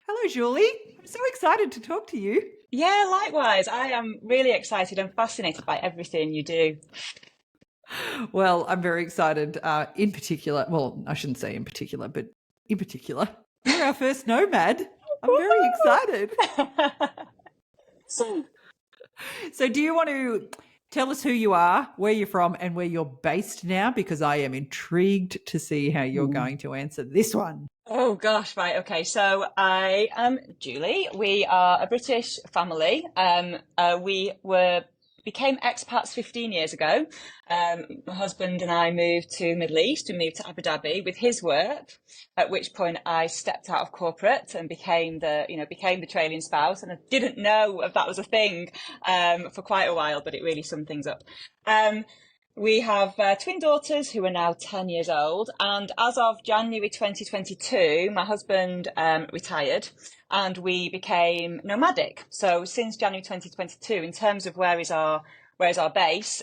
Hello, Julie. I'm so excited to talk to you. Yeah, likewise. I am really excited and fascinated by everything you do. Well, I'm very excited. In particular, well, I shouldn't say in particular, but in particular, you're our first nomad. I'm very excited. So, So, do you want to tell us who you are, where you're from, and where you're based now? Because I am intrigued to see how you're Hmm. going to answer this one. Oh gosh, right, okay. So I am Julie. We are a British family. We were became expats 15 years ago. My husband and I moved to the Middle East. We moved to Abu Dhabi with his work, at which point I stepped out of corporate and became the trailing spouse. And I didn't know if that was a thing for quite a while, but it really summed things up. Um, we have twin daughters who are now 10 years old. And as of January 2022, my husband retired and we became nomadic. So since January 2022, in terms of where is our base,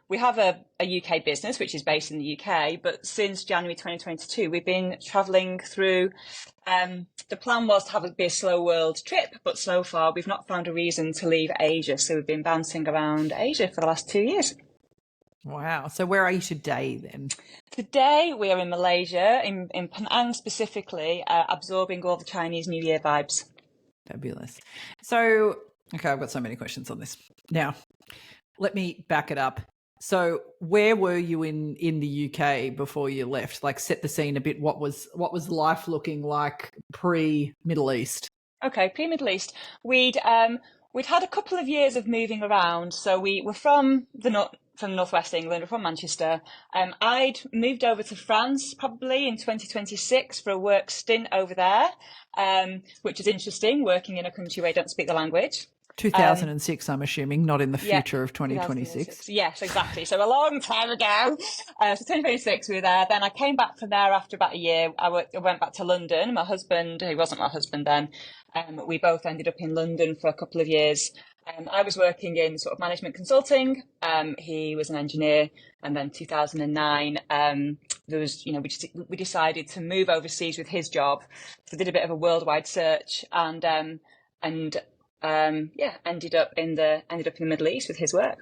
we have a UK business which is based in the UK. But since January 2022, we've been traveling through. The plan was to be a slow world trip, but so far we've not found a reason to leave Asia. So we've been bouncing around Asia for the last 2 years. Wow. So, where are you today then? Today we are in Malaysia, in Penang specifically, absorbing all the Chinese New Year vibes. Fabulous. So, okay, I've got so many questions on this. Now, let me back it up. So, where were you in the UK before you left? Like, set the scene a bit. What was life looking like pre Middle East? Okay, pre-Middle East. We'd had a couple of years of moving around. So we were from from northwest England, we're from Manchester. I'd moved over to France probably in 2026 for a work stint over there, which is interesting, working in a country where I don't speak the language. Um, 2006, I'm assuming, not in the Yeah, future of 2026. 2006. Yes, exactly. So a long time ago. So 2026, we were there. Then I came back from there after about a year. I went back to London. My husband, who wasn't my husband then, we both ended up in London for a couple of years. I was working in sort of management consulting. He was an engineer. And then 2009, there was, we decided to move overseas with his job. So I did a bit of a worldwide search and yeah, ended up in the Middle East with his work.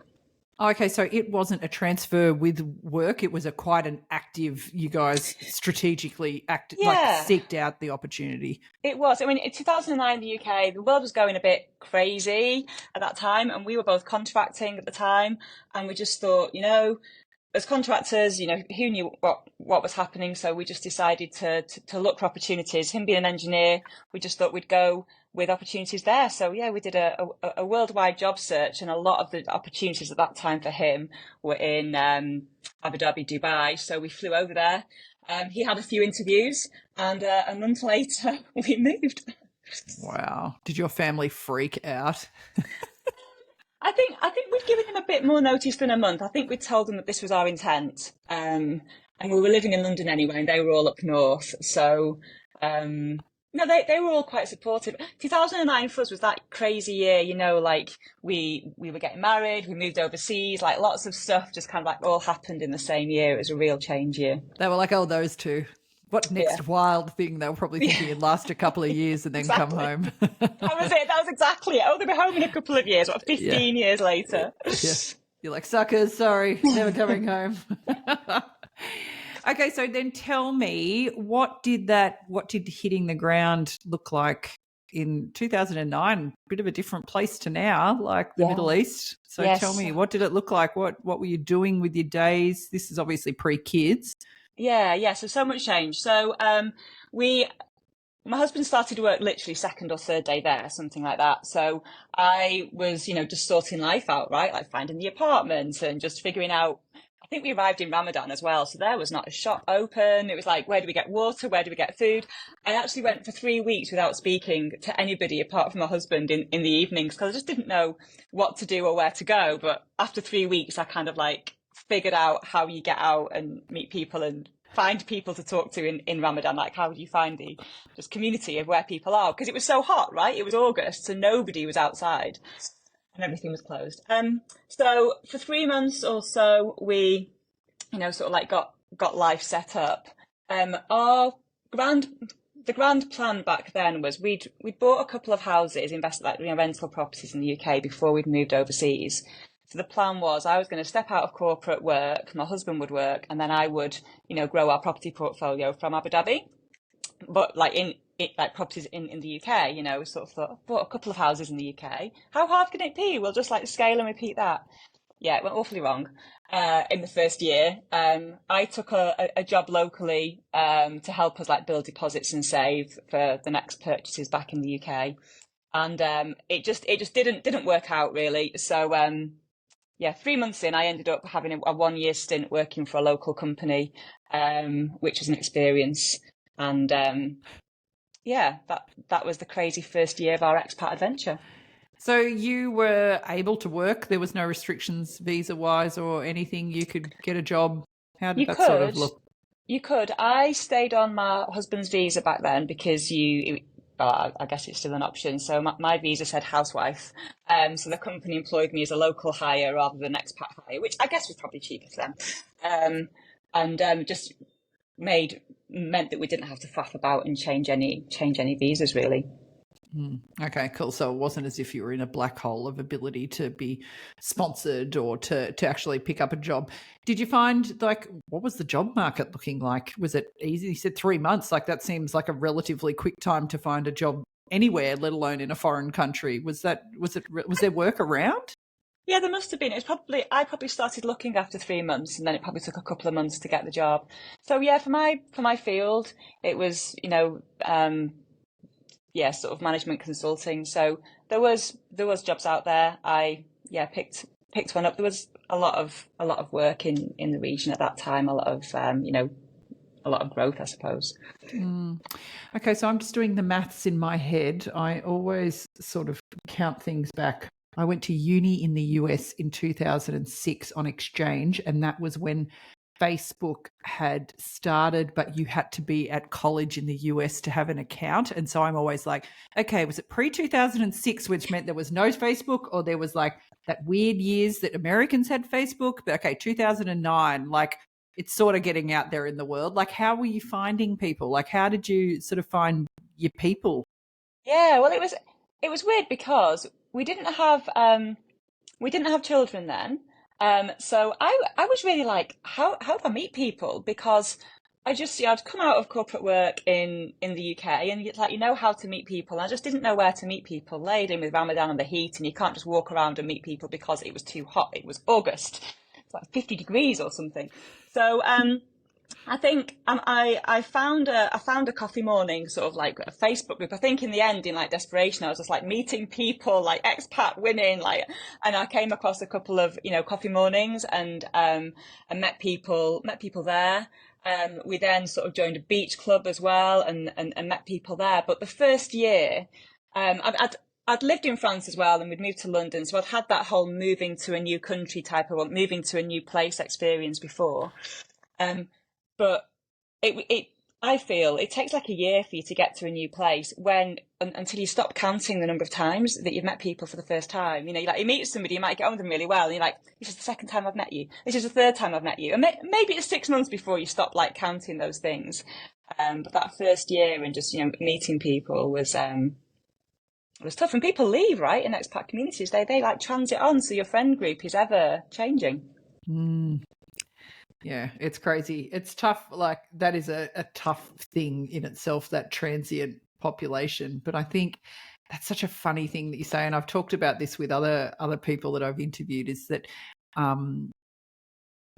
Okay, so it wasn't a transfer with work. It was a quite an active. You guys strategically like Yeah, seeked out the opportunity. it was. I mean, in 2009, in the UK, the world was going a bit crazy at that time, and we were both contracting at the time, and we just thought, as contractors, who knew what was happening? So we just decided to look for opportunities. Him being an engineer, we just thought we'd go with opportunities there. So yeah, we did a worldwide job search, and a lot of the opportunities at that time for him were in Abu Dhabi, Dubai. So we flew over there. He had a few interviews, and a month later we moved. Wow. Did your family freak out? I think we'd given him a bit more notice than a month. I think we'd told them that this was our intent. And we were living in London anyway, and they were all up north. So no, they were all quite supportive. 2009 for us was that crazy year, like we were getting married, we moved overseas, like lots of stuff just kind of like all happened in the same year. It was a real change year. They were like, "Oh, those two. What Yeah. next wild thing?" They were probably thinking it'd last a couple of years and then come Exactly. home. That was it. That was exactly it. Oh, they'll be home in a couple of years, what, Yeah, 15 years later. yeah. You're like, suckers, sorry, never coming home. Okay, so then tell me, what did hitting the ground look like in 2009? Bit of a different place to now, like the Middle Yeah. East. So tell Yes. me, what did it look like? What were you doing with your days? This is obviously pre-kids. Yeah, yeah. So much change. So we my husband started work literally second or third day there, something like that. So I was, just sorting life out, right? Like finding the apartment and just figuring out. I think we arrived in Ramadan as well, so there was not a shop open. It was like, where do we get water? Where do we get food? I actually went for 3 weeks without speaking to anybody apart from my husband in the evenings because I just didn't know what to do or where to go. But after 3 weeks, I kind of like figured out how you get out and meet people and find people to talk to in Ramadan. Like, how do you find the just community of where people are? Because it was so hot, right? It was August, so nobody was outside and everything was closed. So for 3 months or so, we, sort of like got life set up. Our grand the grand plan back then was we'd bought a couple of houses, invested like rental properties in the UK before we'd moved overseas. So the plan was I was going to step out of corporate work, my husband would work, and then I would, grow our property portfolio from Abu Dhabi. But like in like properties in the UK, sort of thought, bought a couple of houses in the UK. How hard can it be? We'll just like scale and repeat that. Yeah, it went awfully wrong in the first year. I took a job locally to help us like build deposits and save for the next purchases back in the UK, and it just didn't work out really. So 3 months in, I ended up having a 1 year stint working for a local company, which was an experience, and that was the crazy first year of our expat adventure. So you were able to work? There was no restrictions visa-wise or anything? You could get a job? How did that sort of look? You could. I stayed on my husband's visa back then because I guess it's still an option. So my visa said housewife. So the company employed me as a local hire rather than expat hire, which I guess was probably cheaper for them. And just meant that we didn't have to faff about and change any visas really. Okay, cool. So it wasn't as if you were in a black hole of ability to be sponsored or to actually pick up a job. Did you find, like, what was the job market looking like? Was it easy? You said 3 months. Like, that seems like a relatively quick time to find a job anywhere, let alone in a foreign country. Was there work around? Yeah, there must have been. I probably started looking after 3 months, and then it probably took a couple of months to get the job. So yeah, for my field, it was sort of management consulting. So there was jobs out there. I picked one up. There was a lot of work in the region at that time. A lot of growth, I suppose. Okay, so I'm just doing the maths in my head. I always sort of count things back. I went to uni in the US in 2006 on exchange, and that was when Facebook had started, but you had to be at college in the US to have an account. And so I'm always like, okay, was it pre-2006, which meant there was no Facebook, or there was like that weird years that Americans had Facebook? But okay, 2009, like it's sort of getting out there in the world. Like, how were you finding people? Like, how did you sort of find your people? Yeah, well, it was weird because we didn't have children then. So I was really like, how do I meet people? Because I'd come out of corporate work in the UK, and you know how to meet people. And I just didn't know where to meet people. Laid in with Ramadan and the heat, and you can't just walk around and meet people because it was too hot. It was August. It's like 50 degrees or something. So I think I found a coffee morning, sort of like a Facebook group. I think in the end, in like desperation, I was just like meeting people, like expat women, and I came across a couple of coffee mornings and met people there. We then sort of joined a beach club as well and met people there. But the first year, I'd lived in France as well, and we'd moved to London, so I'd had that whole moving to a new country moving to a new place experience before. But I feel it takes like a year for you to get to a new place until you stop counting the number of times that you've met people for the first time. You meet somebody, you might get on with them really well, and you're like, this is the second time I've met you. This is the third time I've met you. And maybe it's 6 months before you stop like counting those things. But that first year and just meeting people was tough. And people leave, right, in expat communities. They like transit on, so your friend group is ever changing. Yeah, it's crazy. It's tough. Like, that is a tough thing in itself, that transient population. But I think that's such a funny thing that you say. And I've talked about this with other people that I've interviewed, is that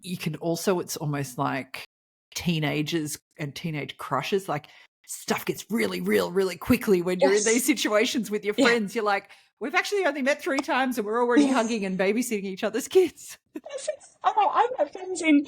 you can also, it's almost like teenagers and teenage crushes, like stuff gets really real really quickly when you're in these situations with your friends. You're like, we've actually only met 3 times and we're already hugging and babysitting each other's kids. I've met friends in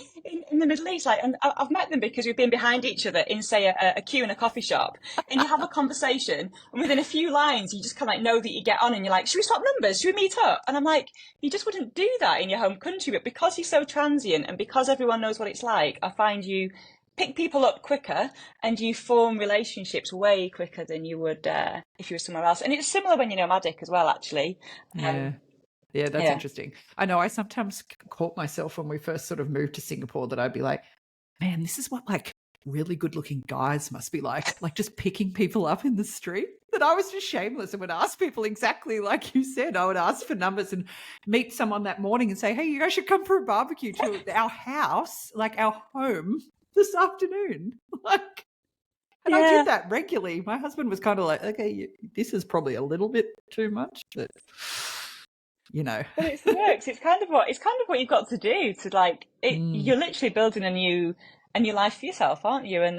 the Middle East, and I've met them because we've been behind each other in, say, a queue in a coffee shop, and you have a conversation, and within a few lines, you just kind of like know that you get on, and you're like, should we swap numbers? Should we meet up? And I'm like, you just wouldn't do that in your home country, but because you're so transient and because everyone knows what it's like, I find you pick people up quicker and you form relationships way quicker than you would if you were somewhere else. And it's similar when you're nomadic as well, actually. Yeah, that's interesting. I know I sometimes caught myself when we first sort of moved to Singapore that I'd be like, man, this is what like really good looking guys must be like just picking people up in the street. That I was just shameless and would ask people exactly like you said. I would ask for numbers and meet someone that morning and say, hey, you guys should come for a barbecue to our house, like our home this afternoon. Like, and I did that regularly. My husband was kind of like, okay, this is probably a little bit too much, but you know. Well, it works. It's kind of what you've got to do to like it. You're literally building a new life for yourself, aren't you? And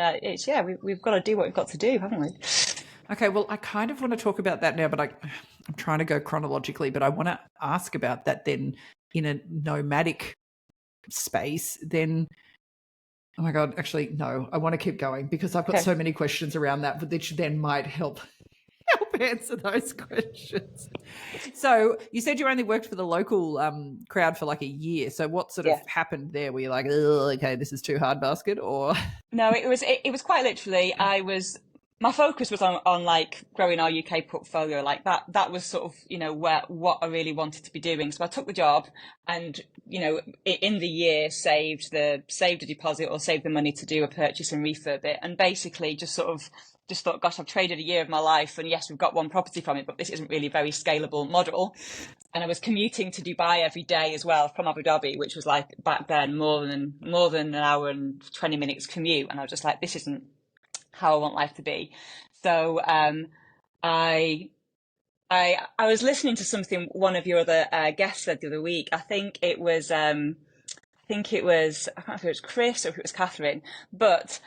we've got to do what we've got to do, haven't we? Okay, well, I kind of want to talk about that now, but I'm trying to go chronologically, but I want to ask about that then in a nomadic space. Then, oh my God, actually, no, I want to keep going because I've got so many questions around that, but which then might help answer those questions. So you said you only worked for the local crowd for like a year. So what sort of happened there? Were you like, okay, this is too hard basket, or? No, it was quite literally, my focus was on like growing our UK portfolio, like that was sort of, you know, what I really wanted to be doing. So I took the job and, you know, in the year saved a deposit or saved the money to do a purchase and refurb it. And basically just thought, gosh, I've traded a year of my life and yes, we've got one property from it, but this isn't really a very scalable model. And I was commuting to Dubai every day as well from Abu Dhabi, which was like back then more than an hour and 20 minutes commute. And I was just like, this isn't how I want life to be. So I was listening to something one of your other guests said the other week. I think it was I can't know if it was Chris or if it was Catherine, but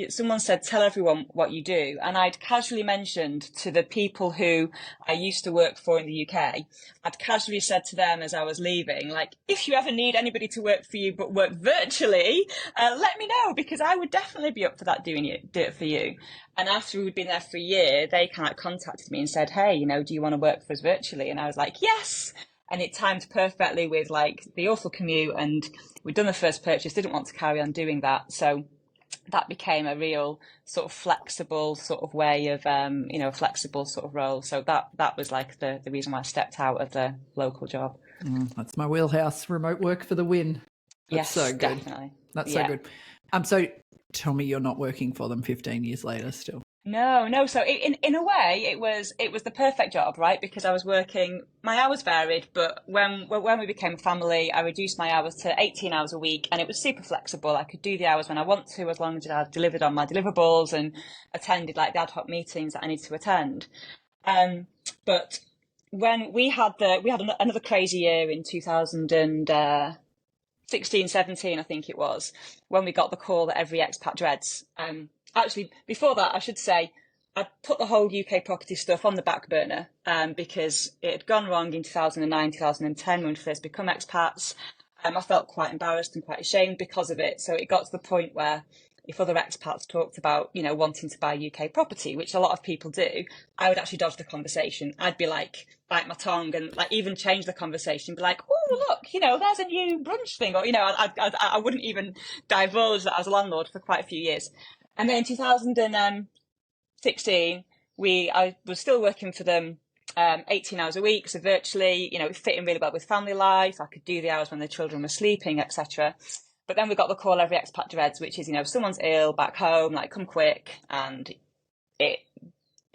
someone said, tell everyone what you do. And I'd casually mentioned to the people who I used to work for in the UK, I'd casually said to them as I was leaving, like, if you ever need anybody to work for you, but work virtually, let me know, because I would definitely be up for that, do it for you. And after we'd been there for a year, they kind of contacted me and said, hey, you know, do you want to work for us virtually? And I was like, yes. And it timed perfectly with like the awful commute, and we'd done the first purchase, didn't want to carry on doing that. So that became a real sort of flexible sort of way of, a flexible sort of role. So that was like the reason why I stepped out of the local job. That's my wheelhouse, remote work for the win. That's so good. Definitely. That's so good. So tell me you're not working for them 15 years later still. No. So in a way, it was the perfect job, right? Because I was working, my hours varied, but when we became a family, I reduced my hours to 18 hours a week, and it was super flexible. I could do the hours when I want to, as long as I delivered on my deliverables and attended like the ad hoc meetings that I needed to attend. But when we had another crazy year in 2016, 17, I think it was, when we got the call that every expat dreads. Actually, before that, I should say, I put the whole UK property stuff on the back burner because it had gone wrong in 2009, 2010 when we first become expats. I felt quite embarrassed and quite ashamed because of it. So it got to the point where if other expats talked about, you know, wanting to buy UK property, which a lot of people do, I would actually dodge the conversation. I'd be like, bite my tongue and like even change the conversation, be like, oh, look, you know, there's a new brunch thing. Or, you know, I wouldn't even divulge that I was a landlord for quite a few years. And then in 2016, I was still working for them 18 hours a week, so virtually, you know, it fit in really well with family life. I could do the hours when the children were sleeping, etc. But then we got the call every expat dreads, which is, you know, if someone's ill back home, like, come quick. And it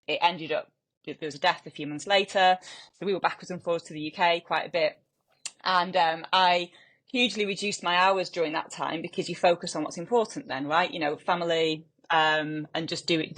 ended up, there was a death a few months later. So we were backwards and forwards to the UK quite a bit. And I hugely reduced my hours during that time because you focus on what's important then, right? You know, family, and just doing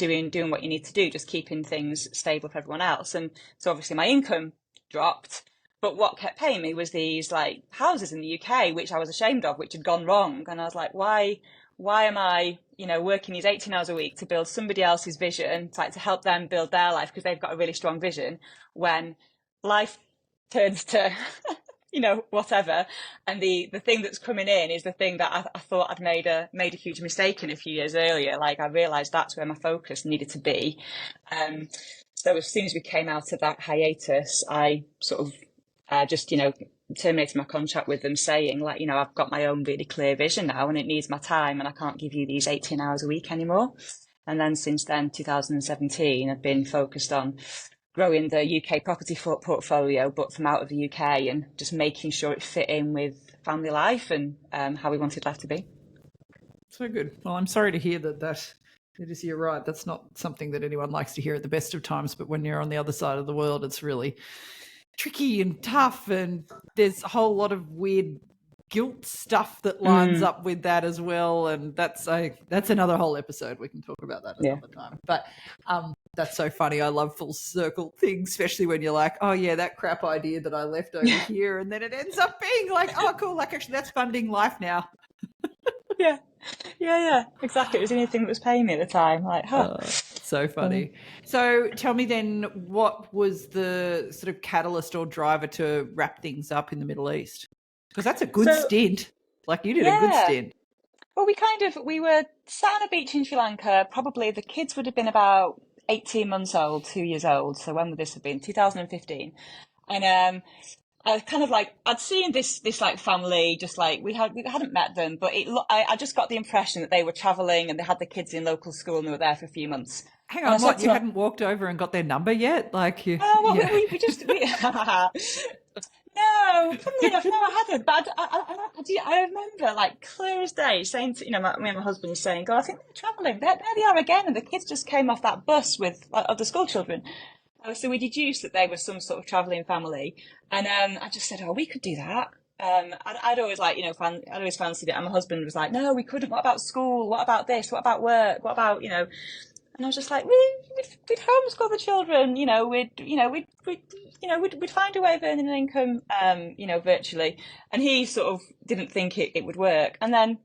what you need to do, just keeping things stable for everyone else. And so obviously my income dropped, but what kept paying me was these like houses in the UK, which I was ashamed of, which had gone wrong. And I was like, why am I, you know, working these 18 hours a week to build somebody else's vision, to help them build their life because they've got a really strong vision, when life turns to you know, whatever. And the thing that's coming in is the thing that I thought I'd made a huge mistake in a few years earlier. Like, I realised that's where my focus needed to be. So as soon as we came out of that hiatus, I sort of just, you know, terminated my contract with them, saying, like, you know, I've got my own really clear vision now and it needs my time and I can't give you these 18 hours a week anymore. And then since then, 2017, I've been focused on growing the UK property portfolio, but from out of the UK, and just making sure it fit in with family life and how we wanted life to be. So good. Well, I'm sorry to hear that it is, you're right. That's not something that anyone likes to hear at the best of times, but when you're on the other side of the world, it's really tricky and tough, and there's a whole lot of weird guilt stuff that lines up with that as well, and that's another whole episode. We can talk about that another time. But that's so funny. I love full circle things, especially when you're like, oh yeah, that crap idea that I left over here, and then it ends up being like, oh cool, like actually that's funding life now. Yeah, exactly. It was the only thing that was paying me at the time. Like, so funny. So tell me then, what was the sort of catalyst or driver to wrap things up in the Middle East? Because that's a good stint. Like, you did a good stint. Well, we were sat on a beach in Sri Lanka. Probably the kids would have been about 18 months old, 2 years old. So when would this have been? 2015. And I kind of like, I'd seen this like family, just like we hadn't met them, but I just got the impression that they were traveling and they had the kids in local school and they were there for a few months. Hang on, what? You hadn't walked over and got their number yet? Like, you? We just. No, funnily enough, no, I hadn't. But I remember, like, clear as day, saying to, me and my husband saying, "God, I think they're travelling. There they are again." And the kids just came off that bus with other school children. So we deduced that they were some sort of travelling family. And I just said, "Oh, we could do that." I'd always I'd always fancied it. And my husband was like, "No, we couldn't. What about school? What about this? What about work? What about, And I was just like, we'd homeschool the children, we'd find a way of earning an income, virtually. And he sort of didn't think it would work. And then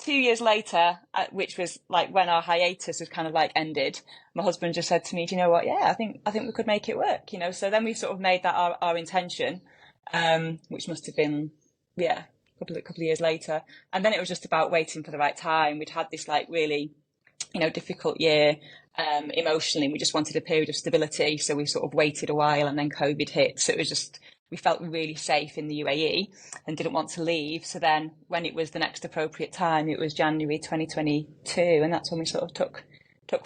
2 years later, which was like when our hiatus was kind of like ended, my husband just said to me, "Do you know what? Yeah, I think we could make it work." So then we sort of made that our intention, which must have been, a couple of years later. And then it was just about waiting for the right time. We'd had this like really, difficult year emotionally. We just wanted a period of stability. So we sort of waited a while, and then COVID hit. So it was just, we felt really safe in the UAE and didn't want to leave. So then when it was the next appropriate time, it was January 2022. And that's when we sort of took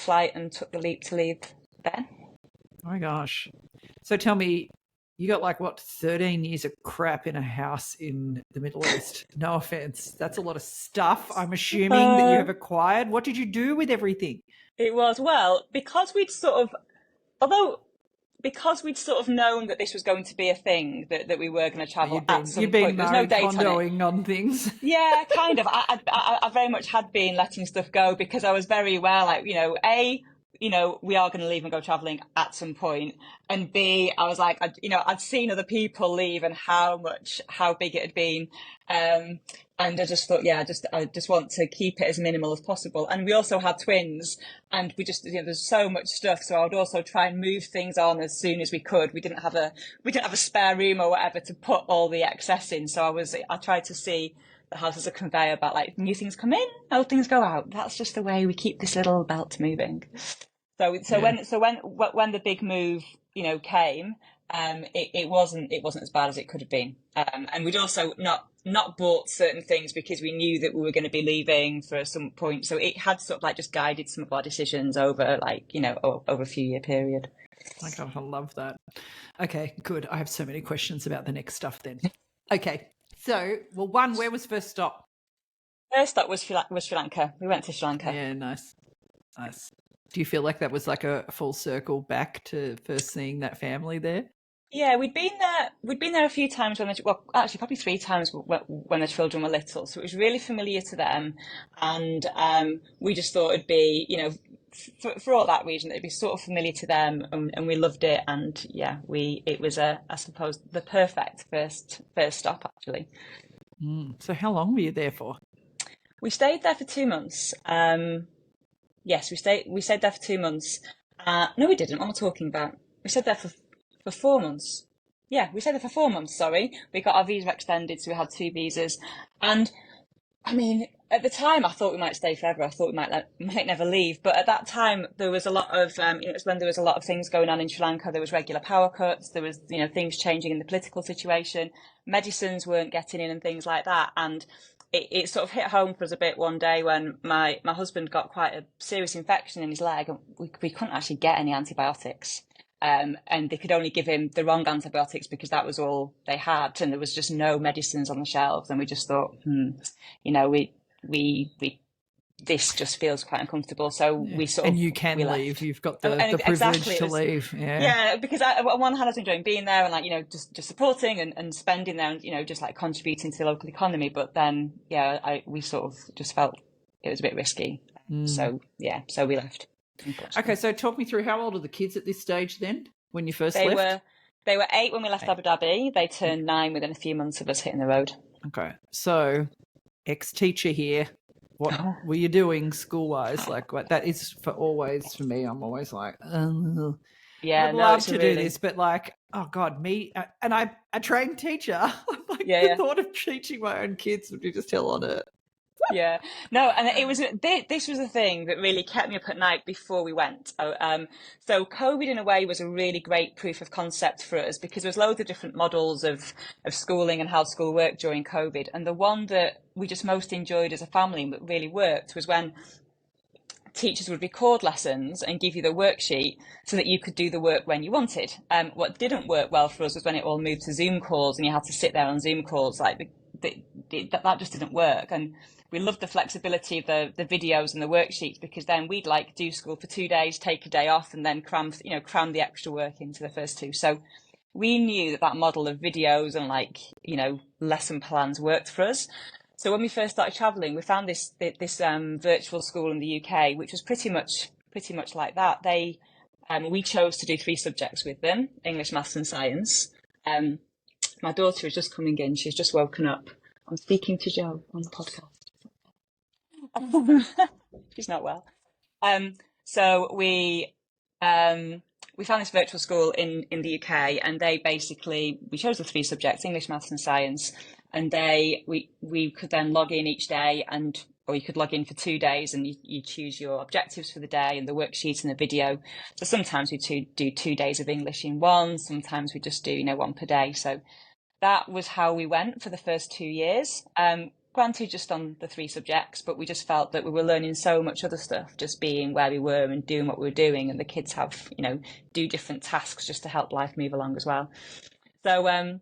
flight and took the leap to leave then. Oh my gosh. So tell me, you got 13 years of crap in a house in the Middle East. No offense. That's a lot of stuff, I'm assuming, that you have acquired. What did you do with everything? It was, well, because we'd sort of known that this was going to be a thing, that we were going to travel at some point. There's no date on things. Yeah, kind of. I very much had been letting stuff go because I was very aware, we are going to leave and go traveling at some point. And B, I was like, I'd seen other people leave and how big it had been. And I just thought, I just want to keep it as minimal as possible. And we also had twins, and we just, there's so much stuff. So I would also try and move things on as soon as we could. We didn't have a spare room or whatever to put all the excess in. So I tried to see the house as a conveyor belt, like new things come in, old things go out. That's just the way we keep this little belt moving. So when the big move, came, it wasn't as bad as it could have been. And we'd also not bought certain things because we knew that we were going to be leaving for some point. So it had sort of like just guided some of our decisions over over a few year period. My God, I love that. Okay, good. I have so many questions about the next stuff then. Okay. So, one, where was first stop? First stop was Sri Lanka. We went to Sri Lanka. Yeah, nice. Do you feel like that was like a full circle back to first seeing that family there? Yeah, we'd been there a few times actually probably 3 times when the children were little. So it was really familiar to them, and we just thought it'd be, for all that reason, it'd be sort of familiar to them, and we loved it. And it was I suppose the perfect first stop actually. So how long were you there for? We stayed there for 2 months. Yes, we stayed there for 2 months. No, we didn't. What am I talking about? We stayed there for 4 months. Yeah, we stayed there for 4 months, sorry. We got our visa extended, so we had 2 visas. And, I mean, at the time, I thought we might stay forever. I thought we might never leave. But at that time, there was a lot of, it was when there was a lot of things going on in Sri Lanka. There was regular power cuts. There was, things changing in the political situation. Medicines weren't getting in and things like that. And it sort of hit home for us a bit one day when my husband got quite a serious infection in his leg, and we couldn't actually get any antibiotics. And they could only give him the wrong antibiotics because that was all they had, and there was just no medicines on the shelves. And we just thought, we this just feels quite uncomfortable. So we sort and of you can leave. left. You've got And the privilege exactly, to it was, leave. yeah, because on one hand I was enjoying being there and like, you know, just supporting and spending there and, you know, just like contributing to the local economy. But then, yeah, we sort of just felt it was a bit risky. So yeah, so we left. Okay, so talk me through, how old are the kids at this stage then, when you first They left? were 8 when we left Abu Dhabi. They turned 9 within a few months of us hitting the road. Okay, so ex-teacher here. What were you doing school-wise? Like, what that is for always for me. I'm always like, Yeah, I'd no, love it's to do this, but like, oh God, me and I'm a trained teacher. I'm like, the thought of teaching my own kids would be just hell on it. Yeah, no, and it was this was the thing that really kept me up at night before we went. So COVID in a way was a really great proof of concept for us because there was loads of different models of schooling and how school worked during COVID, and the one that we just most enjoyed as a family and that really worked was when teachers would record lessons and give you the worksheet so that you could do the work when you wanted. What didn't work well for us was when it all moved to Zoom calls and you had to sit there on Zoom calls. Like that just didn't work. And we loved the flexibility of the videos and the worksheets because then we'd like do school for 2 days, take a day off, and then cram the extra work into the first 2. So we knew that model of videos and like, you know, lesson plans worked for us. So when we first started travelling, we found this virtual school in the UK, which was pretty much like that. We chose to do 3 subjects with them: English, maths, and science. My daughter is just coming in; she's just woken up. I'm speaking to Jo on the podcast. She's not well. So we found this virtual school in the UK, and we chose the 3 subjects: English, maths, and science. And we could then log in each day, or you could log in for 2 days, and you choose your objectives for the day and the worksheet and the video. So sometimes we do 2 days of English in one, sometimes we just do 1 per day. So that was how we went for the first 2 years. Granted, just on the 3 subjects, but we just felt that we were learning so much other stuff, just being where we were and doing what we were doing, and the kids have do different tasks just to help life move along as well. So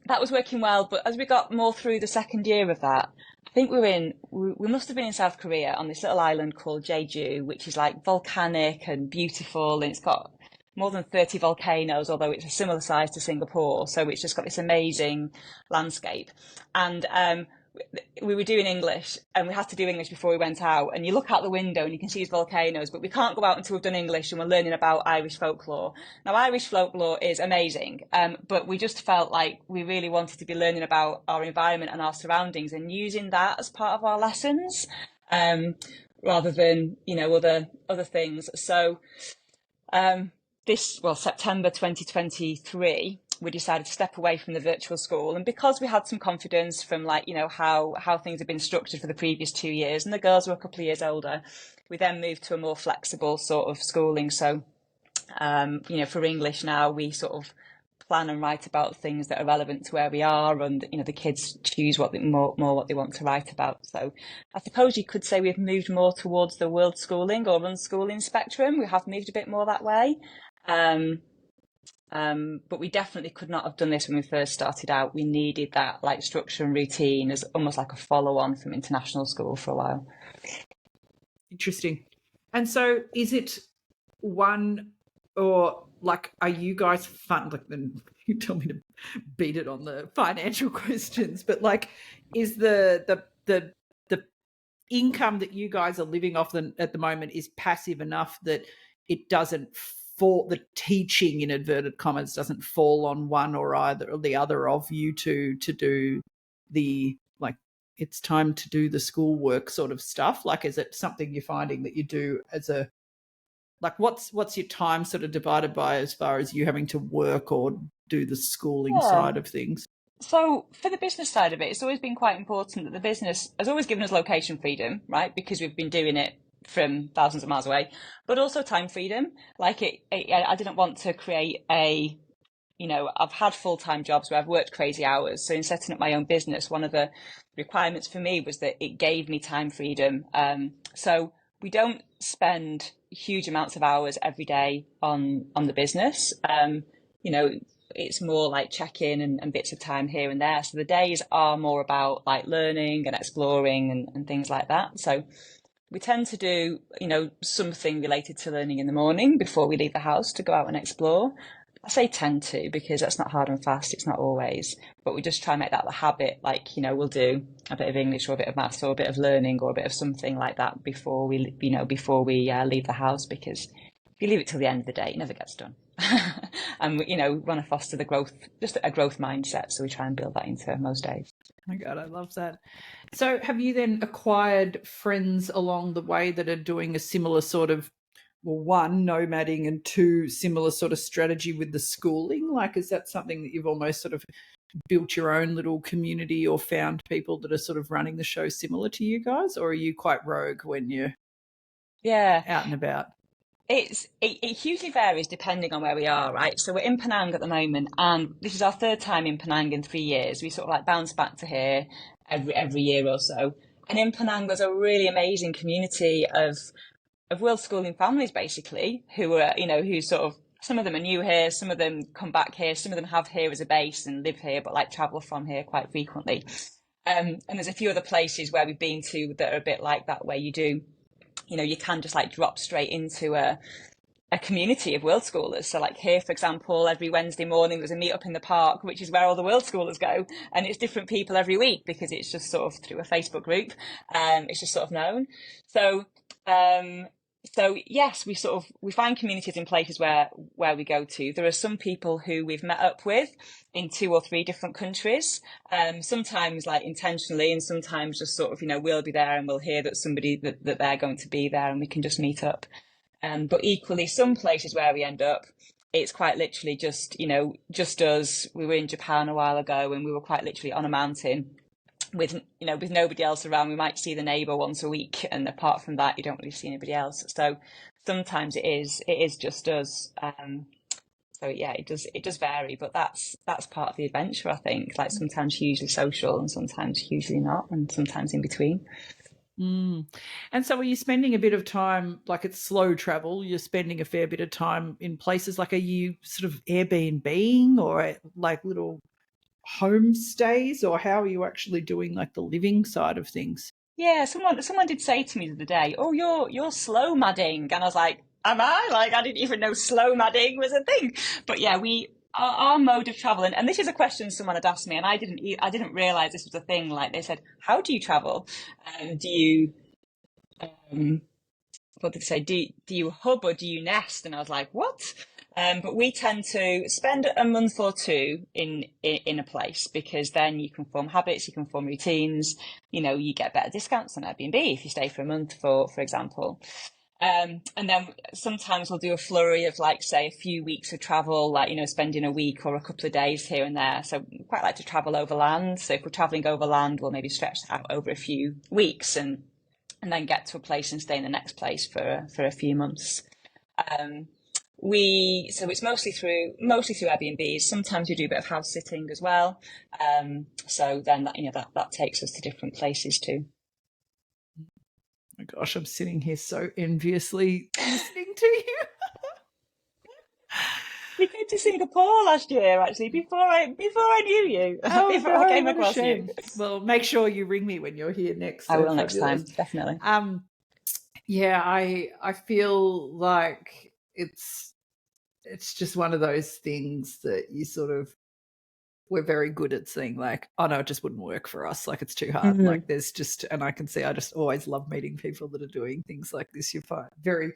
that was working well, but as we got more through the second year of that, I think we must have been in South Korea on this little island called Jeju, which is like volcanic and beautiful, and it's got more than 30 volcanoes, although it's a similar size to Singapore. So it's just got this amazing landscape. And we were doing English, and we had to do English before we went out, and you look out the window and you can see these volcanoes, but we can't go out until we've done English and we're learning about Irish folklore. Now, Irish folklore is amazing, but we just felt like we really wanted to be learning about our environment and our surroundings and using that as part of our lessons, rather than other things. So September 2023, we decided to step away from the virtual school, and because we had some confidence from how things had been structured for the previous 2 years, and the girls were a couple of years older, we then moved to a more flexible sort of schooling. So for English now, we sort of plan and write about things that are relevant to where we are, and the kids choose what they want to write about. So I suppose you could say we've moved more towards the world schooling or unschooling spectrum. We have moved a bit more that way. But we definitely could not have done this when we first started out. We needed that like structure and routine as almost like a follow-on from international school for a while. Interesting. And so is it one, or like, are you guys fun? Like, then you tell me to beat it on the financial questions, but like, is the income that you guys are living off at the moment is passive enough that it doesn't the teaching, in inverted commas, doesn't fall on one or either or the other of you to do the, like, it's time to do the schoolwork sort of stuff? Like, is it something you're finding that you do as a, like, what's your time sort of divided by as far as you having to work or do the schooling side of things? So for the business side of it, it's always been quite important that the business has always given us location freedom, right? Because we've been doing it from thousands of miles away, but also time freedom. Like I didn't want to create I've had full-time jobs where I've worked crazy hours. So in setting up my own business, one of the requirements for me was that it gave me time freedom. So we don't spend huge amounts of hours every day on the business. It's more like check-in and bits of time here and there. So the days are more about like learning and exploring and things like that. So we tend to do, something related to learning in the morning before we leave the house to go out and explore. I say tend to because that's not hard and fast. It's not always, but we just try and make that the habit. Like, we'll do a bit of English or a bit of maths or a bit of learning or a bit of something like that before we leave the house, because if you leave it till the end of the day, it never gets done. And we want to foster the growth, just a growth mindset. So we try and build that into most days. Oh my God, I love that. So have you then acquired friends along the way that are doing a similar sort of, well, one, nomading, and two, similar sort of strategy with the schooling? Like, is that something that you've almost sort of built your own little community or found people that are sort of running the show similar to you guys? Or are you quite rogue when you're out and about? It hugely varies depending on where we are, right? So we're in Penang at the moment, and this is our third time in Penang in 3 years. We sort of like bounce back to here every year or so. And in Penang, there's a really amazing community of world schooling families, basically, who are, who sort of, some of them are new here, some of them come back here, some of them have here as a base and live here, but like travel from here quite frequently. And there's a few other places where we've been to that are a bit like that, where you do, you can just like drop straight into a community of world schoolers. So like here, for example, every Wednesday morning there's a meet up in the park, which is where all the world schoolers go, and it's different people every week because it's just sort of through a Facebook group. It's just sort of known. So yes, we find communities in places where we go to. There are some people who we've met up with in 2 or 3 different countries, sometimes like intentionally, and sometimes just sort of, we'll be there and we'll hear that somebody that they're going to be there and we can just meet up. But equally, some places where we end up, it's quite literally just, just us. We were in Japan a while ago and we were quite literally on a mountain with nobody else around. We might see the neighbour once a week, and apart from that, you don't really see anybody else. So sometimes it is just us. So yeah, it does vary, but that's part of the adventure, I think. Like sometimes hugely social and sometimes hugely not, and sometimes in between. And so are you spending a bit of time, like it's slow travel, you're spending a fair bit of time in places, like are you sort of Airbnb or like little homestays, or how are you actually doing like the living side of things? Yeah, someone did say to me the other day, "Oh, you're slow madding," and I was like, "Am I?" Like I didn't even know slow madding was a thing. But yeah, our mode of travel, and this is a question someone had asked me, and I didn't realize this was a thing. Like they said, "How do you travel? Do you what did they say? Do you hub or do you nest?" And I was like, "What?" But we tend to spend a month or two in a place, because then you can form habits, you can form routines. You get better discounts on Airbnb if you stay for a month, for example. And then sometimes we'll do a flurry of, like, say, a few weeks of travel, like, spending a week or a couple of days here and there. So we quite like to travel overland. So if we're traveling overland, we'll maybe stretch that out over a few weeks and then get to a place and stay in the next place for a few months. So it's mostly through Airbnbs. Sometimes we do a bit of house sitting as well. So then that takes us to different places too. Oh my gosh, I'm sitting here so enviously listening to you. We came to Singapore last year, actually, before I knew you. Oh, before no, I came what a across shame. you. Well, make sure you ring me when you're here next. I So will next time, fabulous. definitely. Yeah, I feel like it's just one of those things that you sort of, we're very good at seeing like, oh no, it just wouldn't work for us. Like it's too hard. Like there's just, and I can see, I just always love meeting people that are doing things like this. You find very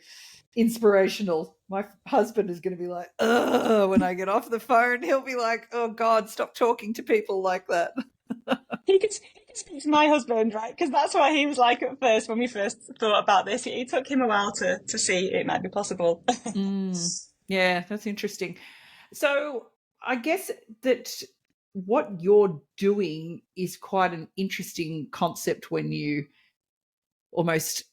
inspirational. My husband is going to be like, ugh, when I get off the phone, he'll be like, oh God, stop talking to people like that. He could speak to my husband, right? Because that's what he was like at first when we first thought about this. It took him a while to see it might be possible. Yeah, that's interesting. So I guess that what you're doing is quite an interesting concept when you almost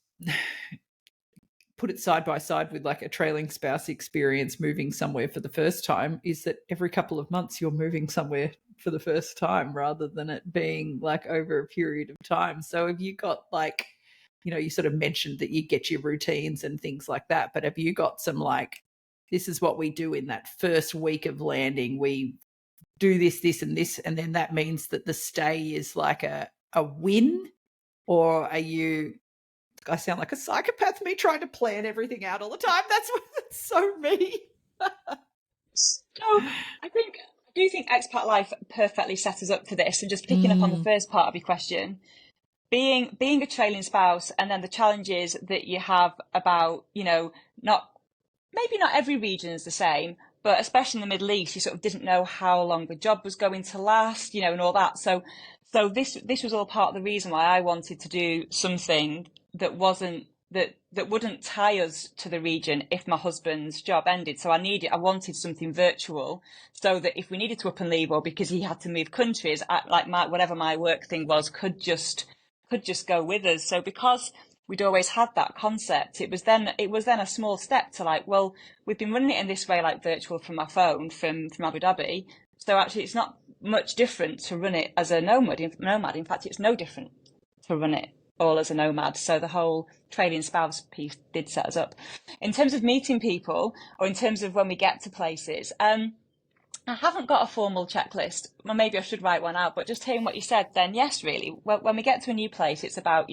put it side by side with like a trailing spouse experience, moving somewhere for the first time, is that every couple of months you're moving somewhere for the first time rather than it being like over a period of time. So have you got like, you sort of mentioned that you get your routines and things like that, but have you got some like, this is what we do in that first week of landing, we do this, this and this, and then that means that the stay is like a win? Or are you I sound like a psychopath, me trying to plan everything out all the time. That's so me. So I do think expat life perfectly set us up for this. And just picking up on the first part of your question, being a trailing spouse, and then the challenges that you have about, not every region is the same, but especially in the Middle East, you sort of didn't know how long the job was going to last, and all that. So this was all part of the reason why I wanted to do something that wouldn't tie us to the region if my husband's job ended. So I wanted something virtual, so that if we needed to up and leave, or because he had to move countries, whatever my work thing was, could just go with us. So because we'd always had that concept, it was then a small step to like, well, we've been running it in this way, like virtual from my phone from Abu Dhabi. So actually it's not much different to run it as a nomad. In fact, it's no different to run it all as a nomad. So the whole trailing spouse piece did set us up. In terms of meeting people, or in terms of when we get to places, I haven't got a formal checklist. Well, maybe I should write one out, but just hearing what you said, then yes, really. Well, when we get to a new place, it's about,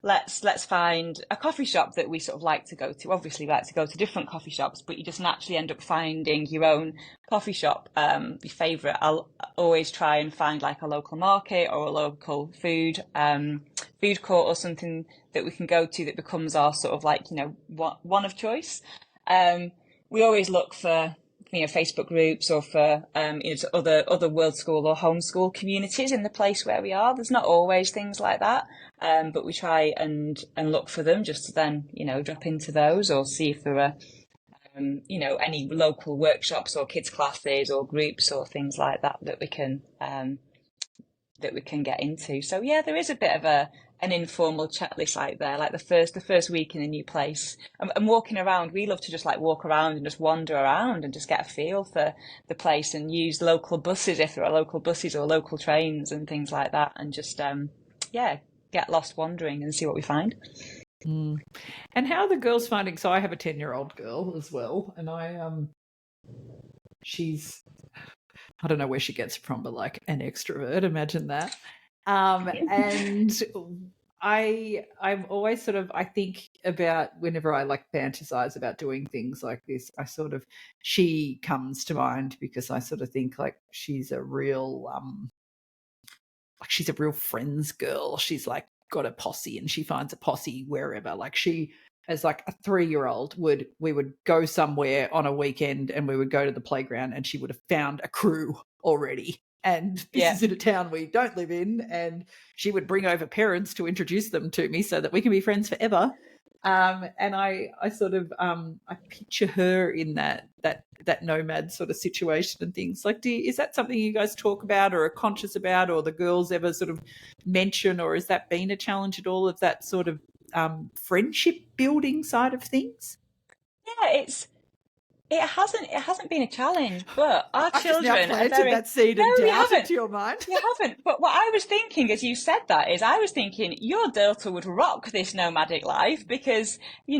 let's find a coffee shop that we sort of like to go to. Obviously, we like to go to different coffee shops, but you just naturally end up finding your own coffee shop, your favourite. I'll always try and find like a local market or a local food court or something that we can go to that becomes our sort of like, one of choice. We always look for Facebook groups, or for other world school or homeschool communities in the place where we are. There's not always things like that, but we try and look for them, just to then drop into those, or see if there are any local workshops or kids classes or groups or things like that we can get into. So yeah, there is a bit of an informal checklist out there, like the first week in a new place, and walking around. We love to just like walk around and just wander around and just get a feel for the place, and use local buses if there are local buses or local trains and things like that, and just get lost wandering and see what we find. And how are the girls finding? So I have a 10-year-old girl as well, and she's, I don't know where she gets it from, but like an extrovert, imagine that. And I'm always sort of, I think about whenever I like fantasize about doing things like this, she comes to mind, because I sort of think like she's a real friends girl. She's like got a posse, and she finds a posse wherever. Like she, as like a 3-year-old, we would go somewhere on a weekend, and we would go to the playground, and she would have found a crew already. And this is in a town we don't live in, and she would bring over parents to introduce them to me so that we can be friends forever. And I sort of I picture her in that nomad sort of situation and things. Like, is that something you guys talk about or are conscious about, or the girls ever sort of mention, or has that been a challenge at all, of that sort of friendship building side of things? Yeah, it hasn't been a challenge, but our children I've just now planted that seed of doubt into your mind. You haven't. But what I was thinking as you said that is, I was thinking your daughter would rock this nomadic life, because we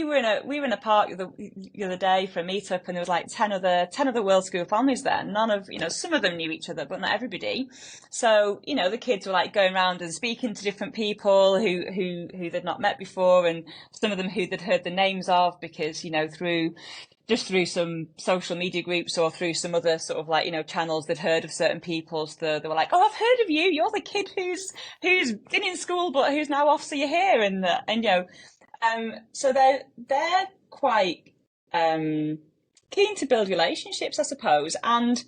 were in a park the other day for a meetup, and there was like 10 other world school families there. None of some of them knew each other, but not everybody. So the kids were like going around and speaking to different people who they'd not met before, and some of them who they'd heard the names of, because through some social media groups, or through some other sort of like, channels they'd heard of certain people. So they were like, oh, I've heard of you. You're the kid who's been in school, but who's now off, so you're here. So they're quite keen to build relationships, I suppose. And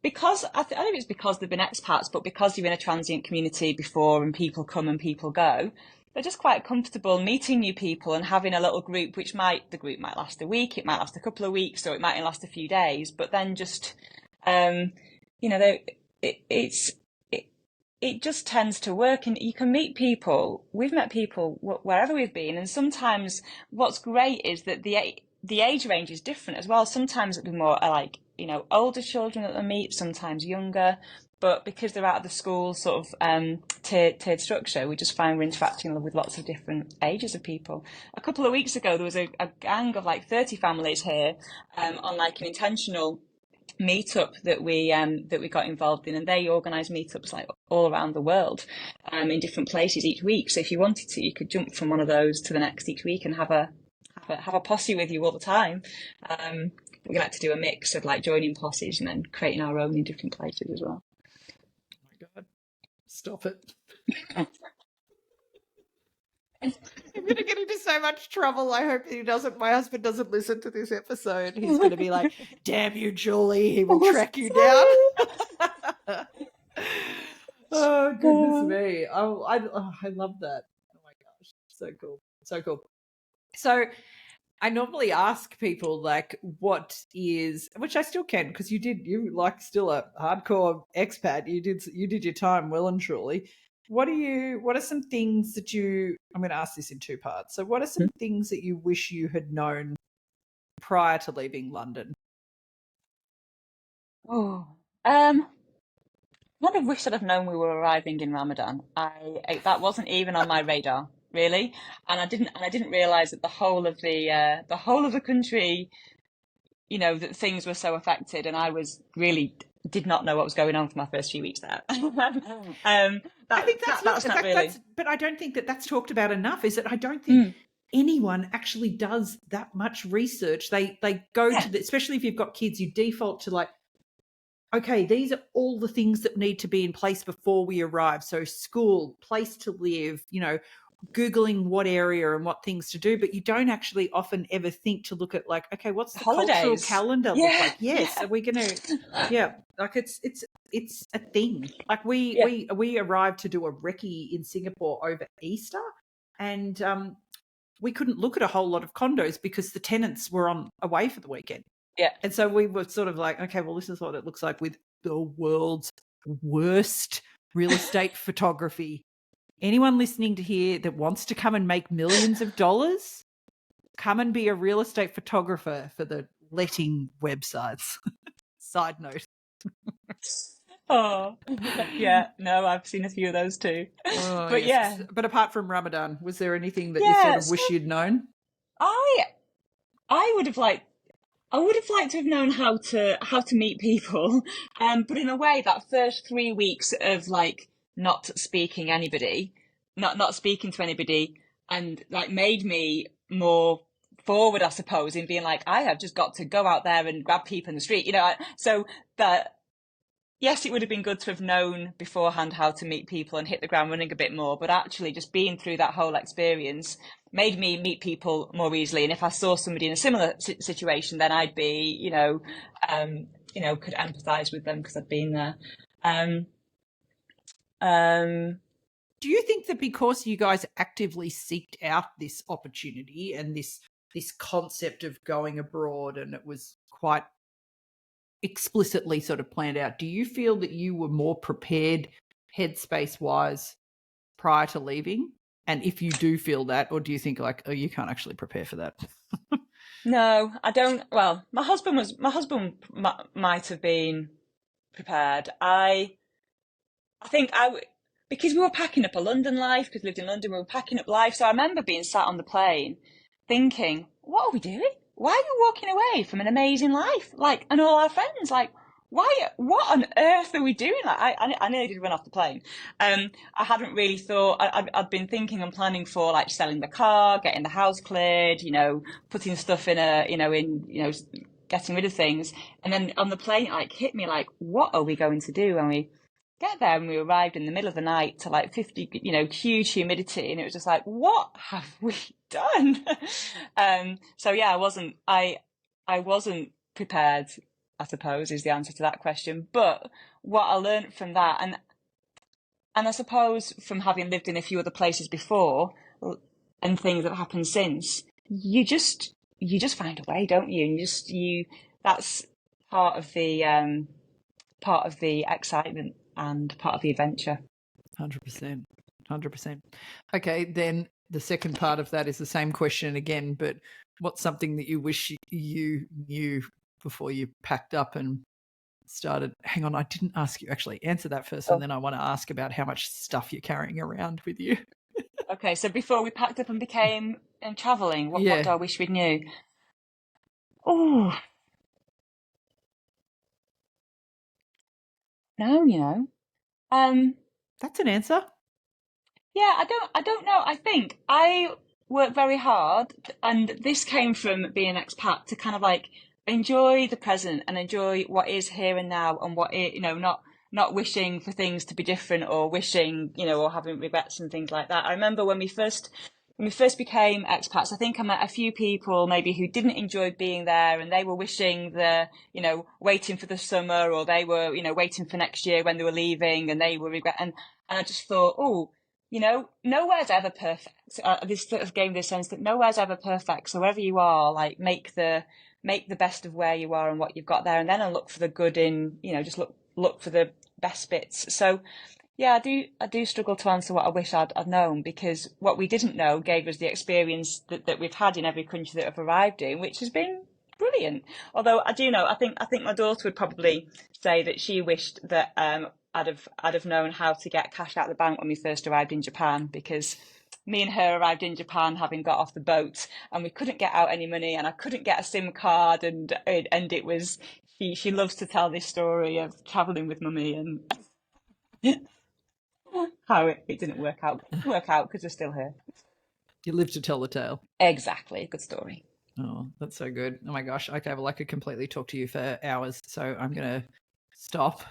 because I don't know if it's because they've been expats, but because you're in a transient community before, and people come and people go, they're just quite comfortable meeting new people and having a little group, the group might last a week, it might last a couple of weeks, or it might last a few days, but then just, it just tends to work, and you can meet people. We've met people wherever we've been, and sometimes what's great is that the age range is different as well. Sometimes it'll be more like, older children that they meet, sometimes younger. But because they're out of the school sort of tiered structure, we just find we're interacting with lots of different ages of people. A couple of weeks ago, there was a gang of like 30 families here on like an intentional meetup that we got involved in, and they organise meetups like all around the world, in different places each week. So if you wanted to, you could jump from one of those to the next each week and have a posse with you all the time. We like to do a mix of like joining posses and then creating our own in different places as well. Oh my God, stop it. I'm going to get into so much trouble. I hope my husband doesn't listen to this episode. He's going to be like, damn you, Julie. He will track you down. Oh, goodness me. I love that. Oh my gosh. So cool. So cool. So I normally ask people like, what is, which I still can, because you like still a hardcore expat. You did your time well and truly. What are some things that I'm going to ask this in two parts. So what are some things that you wish you had known prior to leaving London? Oh, I kind of wish that I'd known we were arriving in Ramadan. That wasn't even on my radar, really, and I didn't realise that the whole of the country, you know, that things were so affected, and I did not know what was going on for my first few weeks there. I think that's not really. But I don't think that that's talked about enough. Is that I don't think anyone actually does that much research. They go to especially if you've got kids, you default to like, okay, these are all the things that need to be in place before we arrive. So school, place to live, you know, Googling what area and what things to do, but you don't actually often ever think to look at like, okay, what's the holidays. Cultural calendar look like? Yes. Are we going to, like it's a thing. Like we arrived to do a recce in Singapore over Easter, and we couldn't look at a whole lot of condos because the tenants were away for the weekend. Yeah. And so we were sort of like, okay, well, this is what it looks like with the world's worst real estate photography. Anyone listening to here that wants to come and make millions of dollars, come and be a real estate photographer for the letting websites. Side note. Oh, yeah. No, I've seen a few of those too. Oh, but yes. But apart from Ramadan, was there anything that you sort of wish you'd known? I would have liked to have known how to meet people, but in a way, that first 3 weeks of like not speaking to anybody, and like made me more forward, I suppose, in being like, I have just got to go out there and grab people in the street, you know. So that, yes, it would have been good to have known beforehand how to meet people and hit the ground running a bit more, but actually just being through that whole experience made me meet people more easily. And if I saw somebody in a similar situation, then I'd be, could empathise with them because I'd been there. Do you think that because you guys actively seeked out this opportunity and this concept of going abroad, and it was quite explicitly sort of planned out, do you feel that you were more prepared headspace wise prior to leaving? And if you do feel that, or do you think like, oh, you can't actually prepare for that? No, I don't. Well, my husband might have been prepared. I think because we were packing up a London life, because we lived in London, we were packing up life. So I remember being sat on the plane thinking, what are we doing? Why are we walking away from an amazing life? Like, and all our friends, like, what on earth are we doing? Like, I nearly did run off the plane. I hadn't really thought, I'd been thinking and planning for like selling the car, getting the house cleared, you know, putting stuff in getting rid of things. And then on the plane, it like hit me like, what are we going to do when we get there? And we arrived in the middle of the night to like 50, huge humidity. And it was just like, what have we done? So yeah, I wasn't prepared, I suppose, is the answer to that question. But what I learned from that, and I suppose from having lived in a few other places before and things that have happened since, you just find a way, don't you? And that's part of the excitement and part of the adventure. 100%. Okay, then the second part of that is the same question again, but what's something that you wish you knew before you packed up and started? Hang on, I didn't ask you. Actually, answer that first, and then I want to ask about how much stuff you're carrying around with you. Okay, so before we packed up and became travelling, what do I wish we knew? Oh, No, you know. Um, That's an answer. yeah, I don't know. I think I work very hard, and this came from being an expat to kind of like enjoy the present and enjoy what is here and now, and what it, not wishing for things to be different, or wishing, or having regrets and things like that. I remember when we first became expats, I think I met a few people maybe who didn't enjoy being there, and they were wishing waiting for the summer, or they were, waiting for next year when they were leaving, and they were regret. And I just thought, oh, nowhere's ever perfect. This sort of gave me the sense that nowhere's ever perfect. So wherever you are, like make the best of where you are and what you've got there, and then I'll look for the good in, just look for the best bits. So yeah, I do struggle to answer what I wish I'd known, because what we didn't know gave us the experience that we've had in every country that I've arrived in, which has been brilliant. Although I do know, I think my daughter would probably say that she wished that I'd have known how to get cash out of the bank when we first arrived in Japan, because me and her arrived in Japan having got off the boat, and we couldn't get out any money, and I couldn't get a SIM card, and it was, she loves to tell this story of traveling with mummy and how it didn't work out. Work out because we're still here. You live to tell the tale. Exactly, good story. Oh, that's so good. Oh my gosh. Okay, well, I could completely talk to you for hours, so I'm going to stop.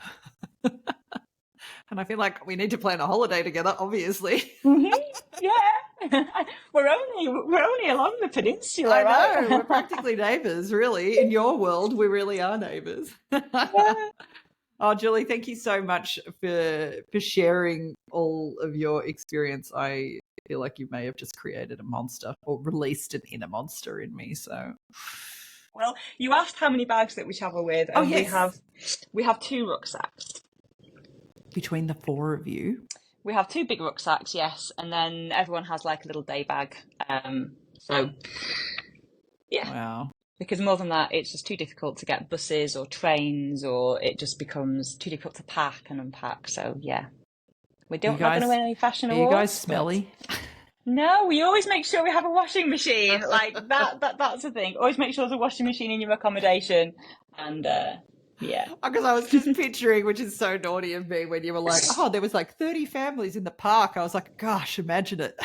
And I feel like we need to plan a holiday together, obviously. Yeah, we're only along the peninsula, I know, right? we're practically neighbours, really. In your world, we really are neighbours. Yeah. Oh, Julie, thank you so much for sharing all of your experience. I feel like you may have just created a monster, or released an inner monster in me. So, Well, you asked how many bags that we travel with, oh and yes, we have two rucksacks. between the four of you. We have two big rucksacks, yes, and then everyone has like a little day bag. So yeah, Wow. because more than that, it's just too difficult to get buses or trains, or it just becomes too difficult to pack and unpack. So yeah, we don't not going to win any fashion Are you guys awards. smelly? No, we always make sure we have a washing machine. Like that's the thing. Always make sure there's a washing machine in your accommodation. And yeah. Because I was just picturing, which is so naughty of me, when you were like, oh, there was like 30 families in the park. I was like, gosh, imagine it.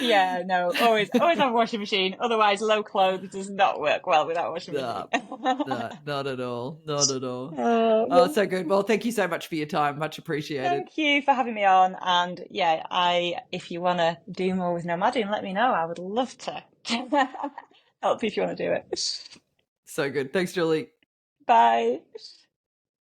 Yeah, no, always have a washing machine. Otherwise, low clothes does not work well without a washing No, machine. no, not at all. Not at all. Uh, Oh, so good. Well, thank you so much for your time. Much appreciated. Thank you for having me on. And yeah, if you want to do more with nomading, let me know. I would love to help you if you want to do it. So good. Thanks, Julie. Bye.